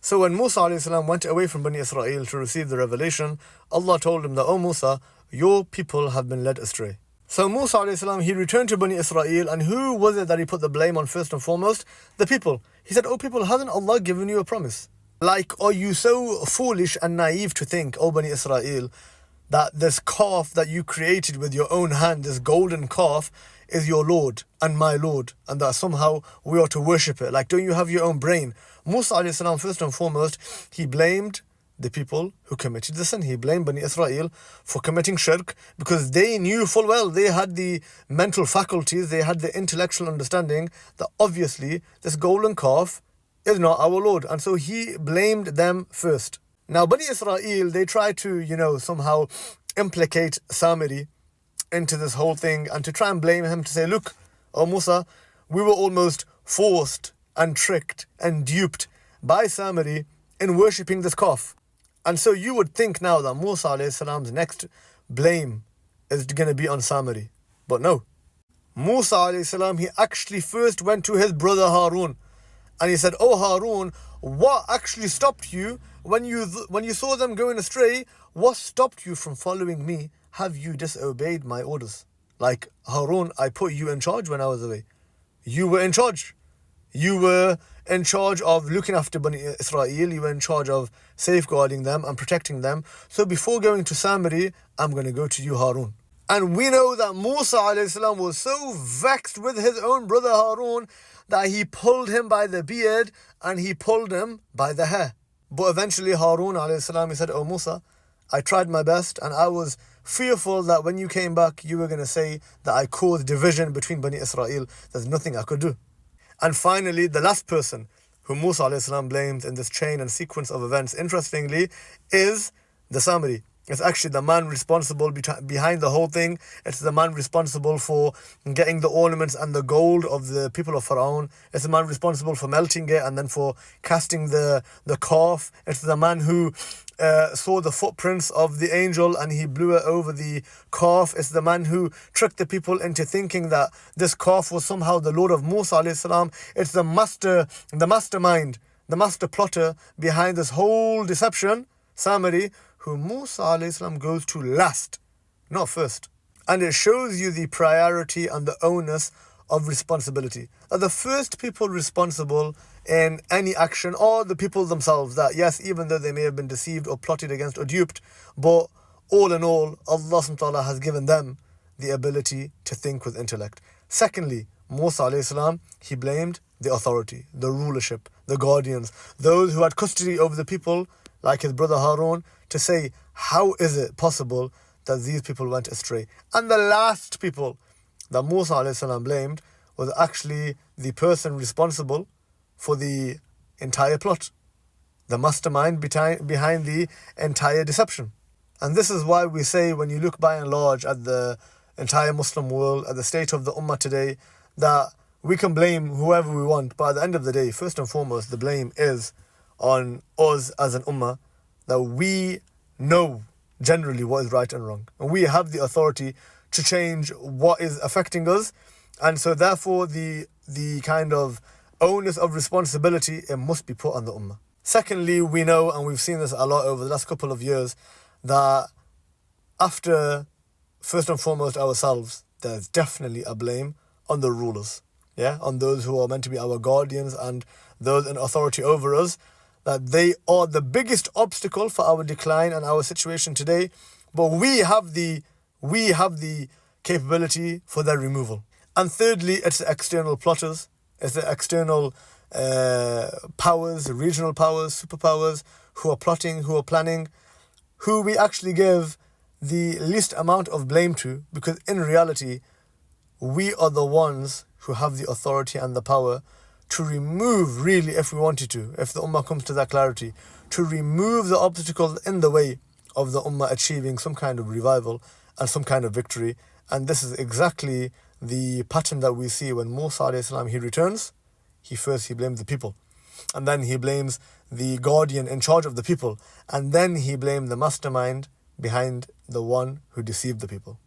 So when Musa ﷺ went away from Bani Israel to receive the revelation, Allah told him that, "O Musa, your people have been led astray." So Musa ﷺ, he returned to Bani Israel, and who was it that he put the blame on first and foremost? The people. He said, "O people, hasn't Allah given you a promise? Like, are you so foolish and naive to think, O Bani Israel, that this calf that you created with your own hand, this golden calf, is your Lord and my Lord, and that somehow we are to worship it? Like, don't you have your own brain?" Musa ﷺ, first and foremost, he blamed the people who committed the sin. He blamed Bani Israel for committing shirk, because they knew full well, they had the mental faculties, they had the intellectual understanding that obviously this golden calf is not our Lord. And so he blamed them first. Now Bani Israel, they tried to, somehow implicate Samiri into this whole thing, and to try and blame him, to say, "Look, O Musa, we were almost forced and tricked and duped by Samiri in worshipping this calf." And so you would think now that Musa ﷺ's next blame is going to be on Samiri. But no. Musa ﷺ, he actually first went to his brother Harun, and he said, "Oh Harun, what actually stopped you when you saw them going astray? What stopped you from following me? Have you disobeyed my orders? Like, Harun, I put you in charge when I was away. You were in charge. You were in charge of looking after Bani Israel. You were in charge of safeguarding them and protecting them. So before going to Samiri, I'm going to go to you, Harun." And we know that Musa ﷺ was so vexed with his own brother Harun that he pulled him by the beard and he pulled him by the hair. But eventually Harun ﷺ, he said, "Oh Musa, I tried my best, and I was fearful that when you came back, you were going to say that I caused division between Bani Israel. There's nothing I could do." And finally, the last person who Musa ﷺ blamed in this chain and sequence of events, interestingly, is the Samiri. It's actually the man responsible behind the whole thing. It's the man responsible for getting the ornaments and the gold of the people of Pharaoh. It's the man responsible for melting it and then for casting the calf. It's the man who saw the footprints of the angel and he blew it over the calf. It's the man who tricked the people into thinking that this calf was somehow the Lord of Musa ﷺ. It's the mastermind, the master plotter behind this whole deception, Samiri, who Musa ﷺ goes to last, not first. And it shows you the priority and the onus of responsibility. That the first people responsible in any action are the people themselves. That yes, even though they may have been deceived or plotted against or duped, but all in all, Allah subhanahu wa ta'ala has given them the ability to think with intellect. Secondly, Musa ﷺ, he blamed the authority, the rulership, the guardians, those who had custody over the people, like his brother Harun, to say, how is it possible that these people went astray? And the last people that Musa ﷺ blamed was actually the person responsible for the entire plot, the mastermind behind the entire deception. And this is why we say, when you look by and large at the entire Muslim world, at the state of the Ummah today, that we can blame whoever we want, but at the end of the day, first and foremost, the blame is on us as an Ummah, that we know generally what is right and wrong, and we have the authority to change what is affecting us. And so therefore the kind of onus of responsibility, it must be put on the Ummah. Secondly, we know, and we've seen this a lot over the last couple of years, that after first and foremost ourselves, there's definitely a blame on the rulers, on those who are meant to be our guardians and those in authority over us, that they are the biggest obstacle for our decline and our situation today. But we have the capability for their removal. And thirdly, it's the external plotters, it's the external powers, regional powers, superpowers, who are plotting, who are planning, who we actually give the least amount of blame to, because in reality, we are the ones who have the authority and the power to remove, really, if we wanted to, if the Ummah comes to that clarity, to remove the obstacles in the way of the Ummah achieving some kind of revival and some kind of victory. And this is exactly the pattern that we see when Musa ﷺ, he returns. He blames the people, and then he blames the guardian in charge of the people, and then he blames the mastermind behind the one who deceived the people.